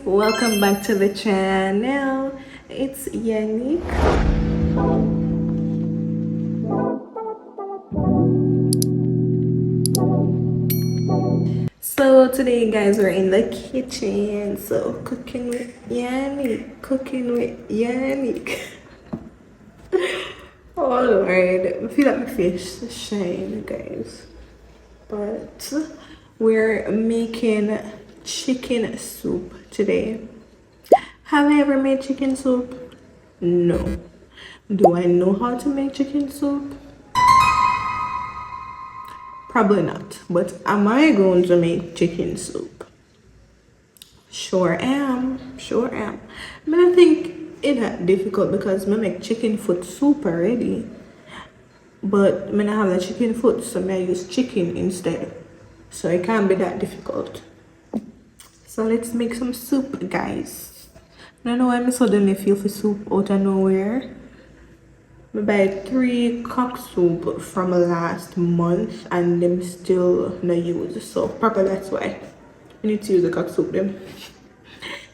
welcome back to the channel. It's Yannick. So today guys, we're in the kitchen, so cooking with Yannick. Oh Lord, I feel like my face is shine, guys. But we're making chicken soup today. Have I ever made chicken soup? No. Do I know how to make chicken soup? Probably not. But am I going to make chicken soup? Sure am. Sure am. But I think it that difficult because I make chicken foot soup already. But I have the chicken foot, so I use chicken instead. So it can't be that difficult. So let's make some soup, guys. I don't know why I suddenly feel for soup out of nowhere. I buy 3 cock soup from last month and them still no use. So probably that's why I need to use the cock soup then.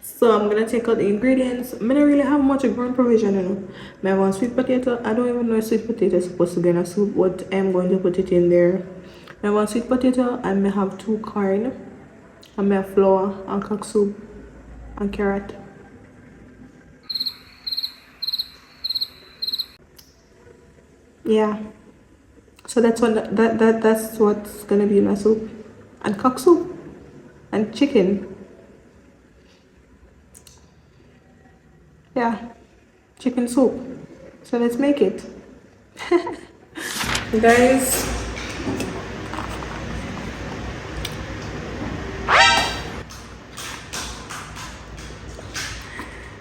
So I'm gonna take out the ingredients. I don't really have much of ground provision, you know. I have one sweet potato. I don't even know if sweet potato is supposed to be in a soup, but I'm going to put it in there. I have one sweet potato and I have 2 corn. And I have flour and cock soup and carrot. Yeah. So that's what that's what's gonna be my soup. And cock soup. And chicken. Yeah. Chicken soup. So let's make it. Guys.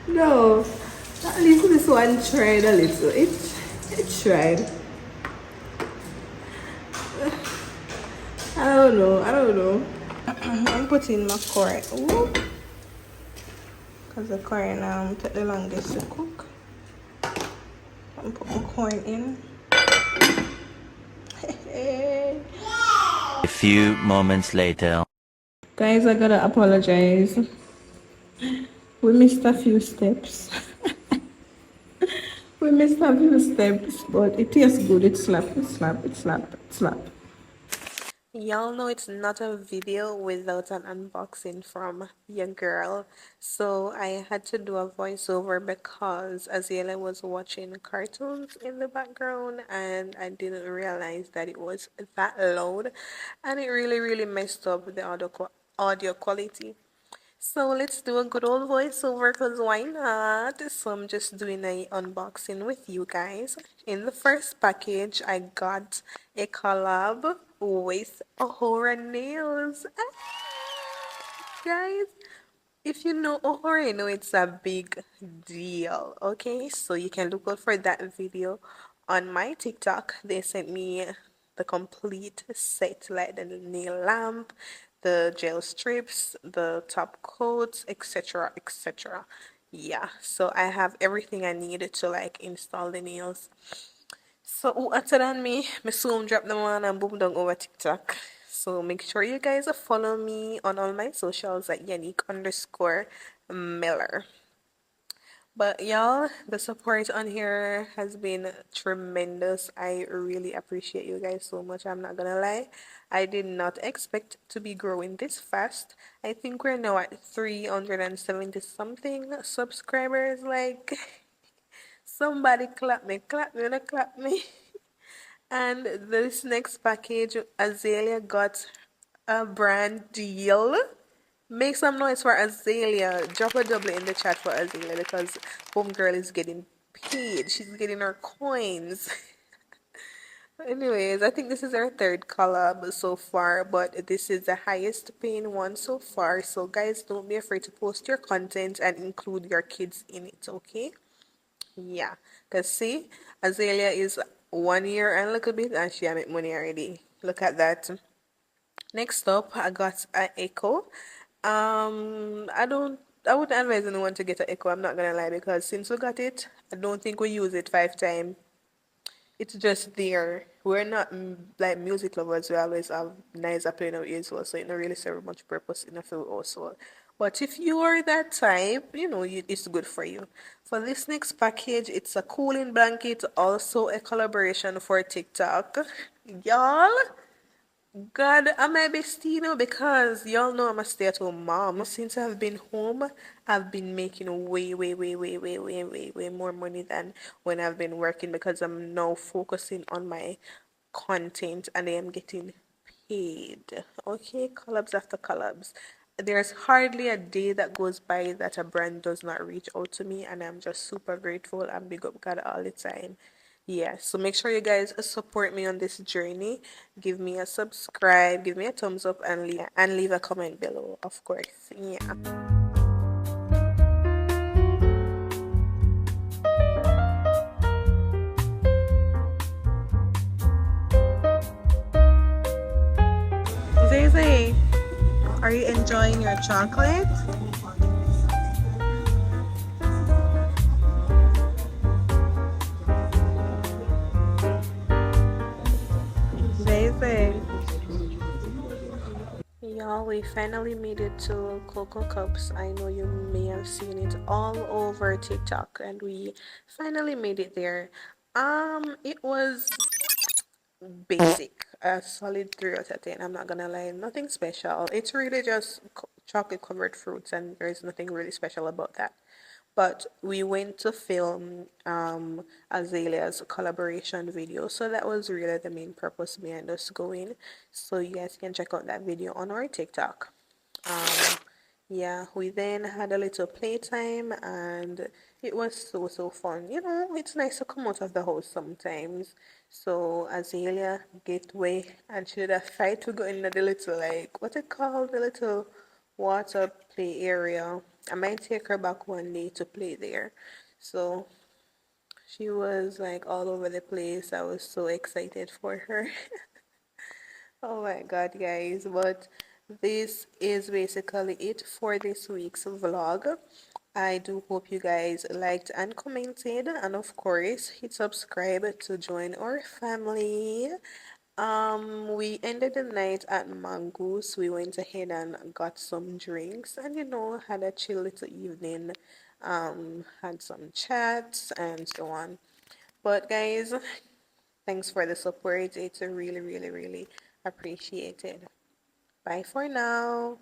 No. At least this one tried a little. It tried. I don't know. I'm putting my corn. Ooh. Because the corn take the longest to cook. I'm putting my corn in. A few moments later. Guys, I gotta apologize. We missed a few steps. We missed a few steps, but it tastes good. It slap, it slap, it slap, it slap. Y'all know it's not a video without an unboxing from your girl. So I had to do a voiceover because Azela was watching cartoons in the background and I didn't realize that it was that loud and it really messed up the audio quality. So let's do a good old voiceover because why not? So I'm just doing a unboxing with you guys. In the first package, I got a collab with Ahora Nails. Guys, if you know Ahora, you know it's a big deal. Okay, so you can look out for that video on my TikTok. They sent me the complete set, like the nail lamp, the gel strips, the top coats, etc, etc. Yeah, so I have everything I need to like install the nails. So who other than me soon drop them on and boom down over TikTok. So make sure you guys follow me on all my socials at Yannick_Miller. But y'all, the support on here has been tremendous. I really appreciate you guys so much. I'm not gonna lie. I did not expect to be growing this fast. I think we're now at 370 something subscribers. Like, somebody clap me, wanna clap me. And this next package, Azalea got a brand deal. Make some noise for Azalea. Drop a double in the chat for Azalea because Homegirl is getting paid. She's getting her coins. Anyways, I think this is our third collab so far, but this is the highest paying one so far. So guys, don't be afraid to post your content and include your kids in it, okay? Yeah, because see, Azalea is 1 year and a little bit and she make money already. Look at that. Next up, I got an Echo. I wouldn't advise anyone to get an Echo, I'm not gonna lie, because since we got it, I don't think we use it 5 times. It's just there. We're not like music lovers. We always have nice playing our ears, so it don't really serve much purpose in a field also. But if you are that type, it's good for you. For this next package, it's a cooling blanket, also a collaboration for TikTok. Y'all, God, I'm a bestie, because y'all know I'm a stay-at-home mom. Since I've been home, I've been making way, way, way, way, way, way, way, way more money than when I've been working because I'm now focusing on my content and I am getting paid. Okay, collabs after collabs. There's hardly a day that goes by that a brand does not reach out to me, and I'm just super grateful and big up God all the time. Yeah, so make sure you guys support me on this journey. Give me a subscribe, give me a thumbs up, and leave a comment below, of course. Yeah. Zay, are you enjoying your chocolate? Zay. Y'all, we finally made it to Coco Cups. I know you may have seen it all over TikTok, and we finally made it there. It was basic, a solid 3 out of 10. I'm not gonna lie, nothing special. It's really just chocolate covered fruits, and there's nothing really special about that. But we went to film Azalea's collaboration video, so that was really the main purpose behind us going. So you guys can check out that video on our TikTok. Um, yeah, we then had a little playtime and it was so fun. It's nice to come out of the house sometimes. So Azalea gave way and she did a fight to go in the little, like, what it called, the little water play area. I might take her back one day to play there. So she was like all over the place. I was so excited for her. Oh my God, guys. But this is basically it for this week's vlog. I do hope you guys liked and commented, and of course, hit subscribe to join our family. We ended the night at Mangoose. We went ahead and got some drinks and had a chill little evening. Had some chats and so on. But guys, thanks for the support. It's really, really, really appreciated. Bye for now.